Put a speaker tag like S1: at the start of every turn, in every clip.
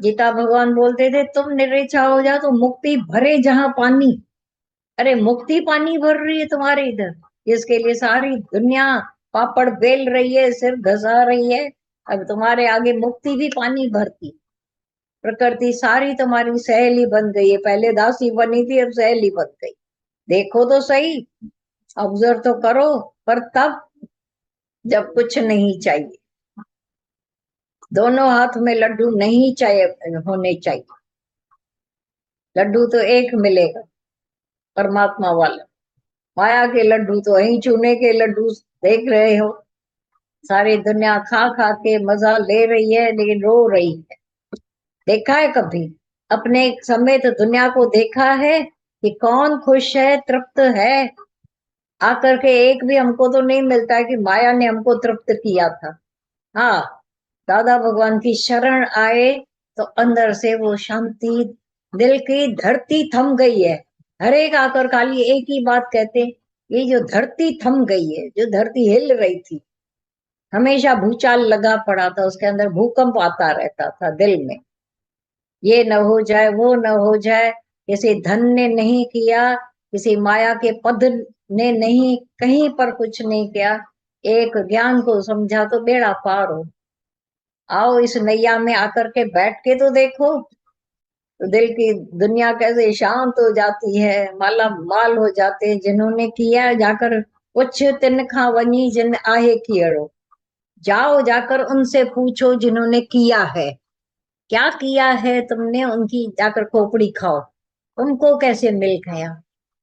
S1: गीता भगवान बोलते थे तुम निरीक्षा हो जाओ तो मुक्ति भरे जहां पानी। अरे मुक्ति पानी भर रही है तुम्हारे इधर, जिसके लिए सारी दुनिया पापड़ बेल रही है, सिर घसा रही है। अब तुम्हारे आगे मुक्ति भी पानी भरती। प्रकृति सारी तुम्हारी सहेली बन गई है, पहले दासी बनी थी अब सहेली बन गई। देखो तो सही, ऑब्जर्व तो करो। पर तब जब कुछ नहीं चाहिए, दोनों हाथ में लड्डू नहीं चाहिए होने चाहिए। लड्डू तो एक मिलेगा, परमात्मा वाला। माया के लड्डू तो वही चूने के लड्डू देख रहे हो। सारी दुनिया खा खा के मजा ले रही है लेकिन रो रही है। देखा है कभी अपने समेत दुनिया को देखा है कि कौन खुश है, तृप्त है? आकर के एक भी हमको तो नहीं मिलता है कि माया ने हमको तृप्त किया था। हाँ, दादा भगवान की शरण आए तो अंदर से वो शांति, दिल की धरती थम गई है। हर एक आकर खाली एक ही बात कहते, ये जो धरती थम गई है, जो धरती हिल रही थी, हमेशा भूचाल लगा पड़ा था, उसके अंदर भूकंप आता रहता था दिल में। ये न हो जाए, वो न हो जाए। किसी धन ने नहीं किया, किसी माया के पद ने नहीं, कहीं पर कुछ नहीं किया। एक ज्ञान को समझा तो बेड़ा पार हो। आओ इस नैया में आकर के बैठ के तो देखो, तो दिल की दुनिया कैसे शांत हो जाती है, माला माल हो जाते हैं। जिन्होंने किया है जाकर कुछ तिनखा वनी जिन आहे कियड़ो, जाओ जाकर उनसे पूछो जिन्होंने किया है। क्या किया है तुमने, उनकी जाकर खोपड़ी खाओ। तुमको कैसे मिल गया,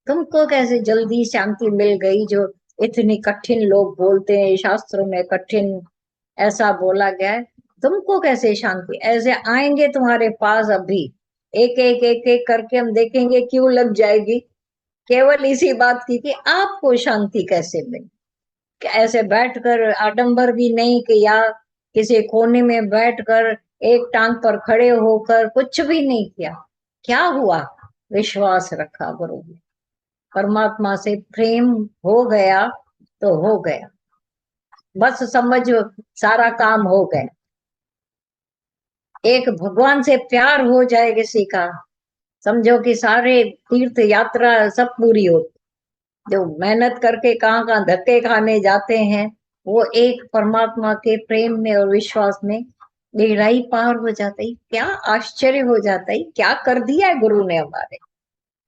S1: तुमको कैसे जल्दी शांति मिल गई? जो इतनी कठिन लोग बोलते हैं, शास्त्रों में कठिन ऐसा बोला गया है, तुमको कैसे शांति? ऐसे आएंगे तुम्हारे पास अभी, एक एक एक एक करके हम देखेंगे क्यों लग जाएगी, केवल इसी बात की कि आपको शांति कैसे मिले। कि ऐसे बैठकर आडंबर भी नहीं किया, किसी कोने में बैठकर एक टांग पर खड़े होकर कुछ भी नहीं किया। क्या हुआ? विश्वास रखा गुरु में, परमात्मा से प्रेम हो गया तो हो गया, बस समझो सारा काम हो गया। एक भगवान से प्यार हो जाए किसी का, समझो कि सारे तीर्थ यात्रा सब पूरी होती। जो मेहनत करके कहाँ कहाँ धक्के खाने जाते हैं, वो एक परमात्मा के प्रेम में और विश्वास में गहराई पार हो जाता है। क्या आश्चर्य हो जाता है, क्या कर दिया है गुरु ने हमारे।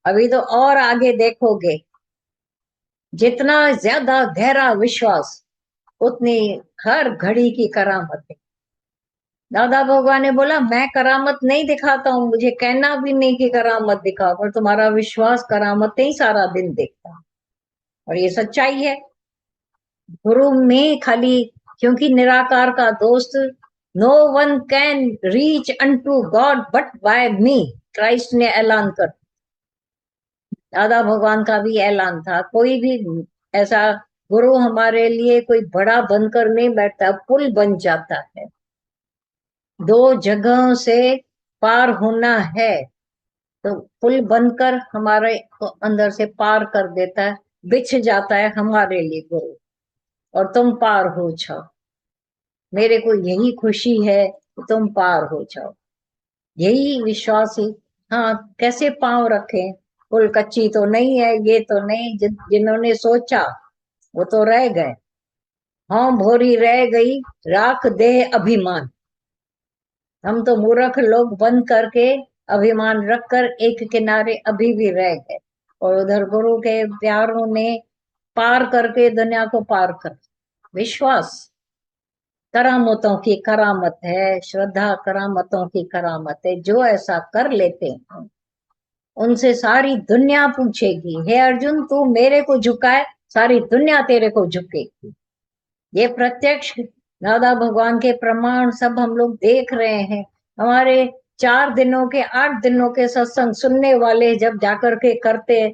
S1: अभी तो और आगे देखोगे, जितना ज्यादा गहरा विश्वास उतनी हर घड़ी की करामत है। दादा भगवान ने बोला मैं करामत नहीं दिखाता हूँ, मुझे कहना भी नहीं कि करामत दिखाओ, पर तुम्हारा विश्वास करामतें ही सारा दिन देखता है। और ये सच्चाई है गुरु में खाली, क्योंकि निराकार का दोस्त, no one can reach unto God but by me, Christ ने ऐलान कर। दादा भगवान का भी ऐलान था, कोई भी ऐसा गुरु हमारे लिए कोई बड़ा बनकर नहीं बैठता, पुल बन जाता है। दो जगहों से पार होना है तो पुल बनकर हमारे को अंदर से पार कर देता है, बिछ जाता है हमारे लिए गुरु। और तुम पार हो जाओ, मेरे को यही खुशी है कि तुम पार हो जाओ, यही विश्वास ही। हाँ, कैसे पांव रखें, पुल कच्ची तो नहीं है, ये तो नहीं। जिन्होंने सोचा वो तो रह गए। हाँ, भोरी रह गई राख दे अभिमान। हम तो मूर्ख लोग बन करके अभिमान रखकर एक किनारे अभी भी रह गए, और उधर गुरु के प्यारों ने पार करके दुनिया को पार कर। विश्वास करामतों की करामत है, श्रद्धा करामतों की करामत है। जो ऐसा कर लेते हैं उनसे सारी दुनिया पूछेगी, हे अर्जुन तू मेरे को झुकाए, सारी दुनिया तेरे को झुकेगी। ये प्रत्यक्ष दादा भगवान के प्रमाण सब हम लोग देख रहे हैं। हमारे 4 दिनों के 8 दिनों के सत्संग सुनने वाले जब जाकर के करते,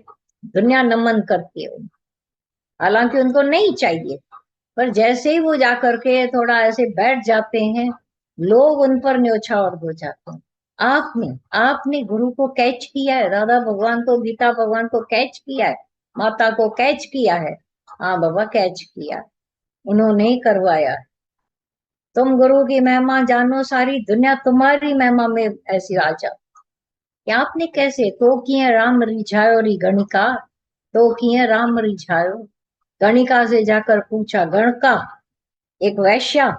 S1: दुनिया नमन करती है। हालांकि उनको नहीं चाहिए, पर जैसे ही वो जाकर के थोड़ा ऐसे बैठ जाते हैं, लोग उन पर न्योछावर हो जाते हैं। आपने आपने गुरु को कैच किया है, दादा भगवान को, गीता भगवान को कैच किया है, माता को कैच किया है। हाँ बाबा, कैच किया, उन्होंने ही करवाया। तुम गुरु की महिमा जानो, सारी दुनिया तुम्हारी महिमा में ऐसी आ जा। या आपने कैसे तो किए राम रिझायो री गणिका, तो किए राम रिझायो। गणिका से जाकर पूछा, गणका एक वैश्या,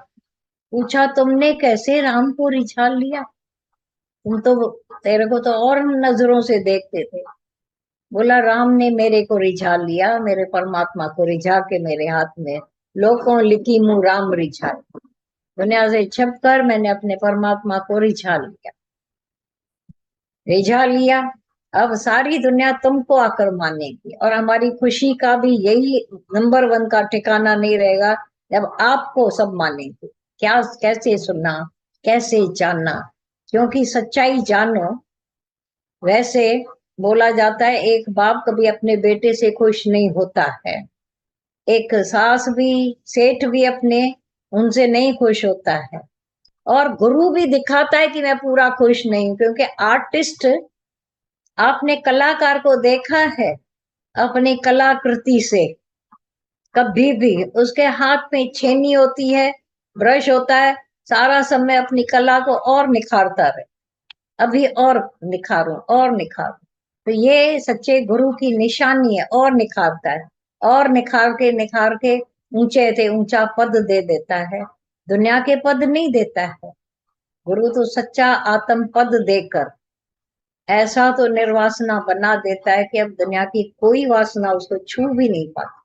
S1: पूछा तुमने कैसे राम को रिझा लिया? तुम तो, तेरे को तो और नजरों से देखते थे। बोला राम ने मेरे को रिझा लिया, मेरे परमात्मा को रिझा के मेरे हाथ में, लोगों लिखी मुंह राम रिझा, दुनिया से छिप कर मैंने अपने परमात्मा को रिझा लिया, रिझा लिया। अब सारी दुनिया तुमको आकर मानेगी, और हमारी खुशी का भी यही नंबर वन का ठिकाना नहीं रहेगा जब आपको सब मानेंगे। क्या, कैसे सुनना, कैसे जानना? क्योंकि सच्चाई जानो। वैसे बोला जाता है एक बाप कभी अपने बेटे से खुश नहीं होता है, एक सास भी, सेठ भी अपने उनसे नहीं खुश होता है, और गुरु भी दिखाता है कि मैं पूरा खुश नहीं हूं। क्योंकि आर्टिस्ट, आपने कलाकार को देखा है अपनी कलाकृति से, कभी भी उसके हाथ में छेनी होती है, ब्रश होता है, सारा समय अपनी कला को और निखारता रहे, अभी और निखारूं और निखारूं। तो ये सच्चे गुरु की निशानी है, और निखारता है, और निखार के ऊंचे से ऊंचा पद दे देता है, दुनिया के पद नहीं देता है। गुरु तो सच्चा आत्म पद देकर ऐसा तो निर्वासना बना देता है कि अब दुनिया की कोई वासना उसको छू भी नहीं पाती।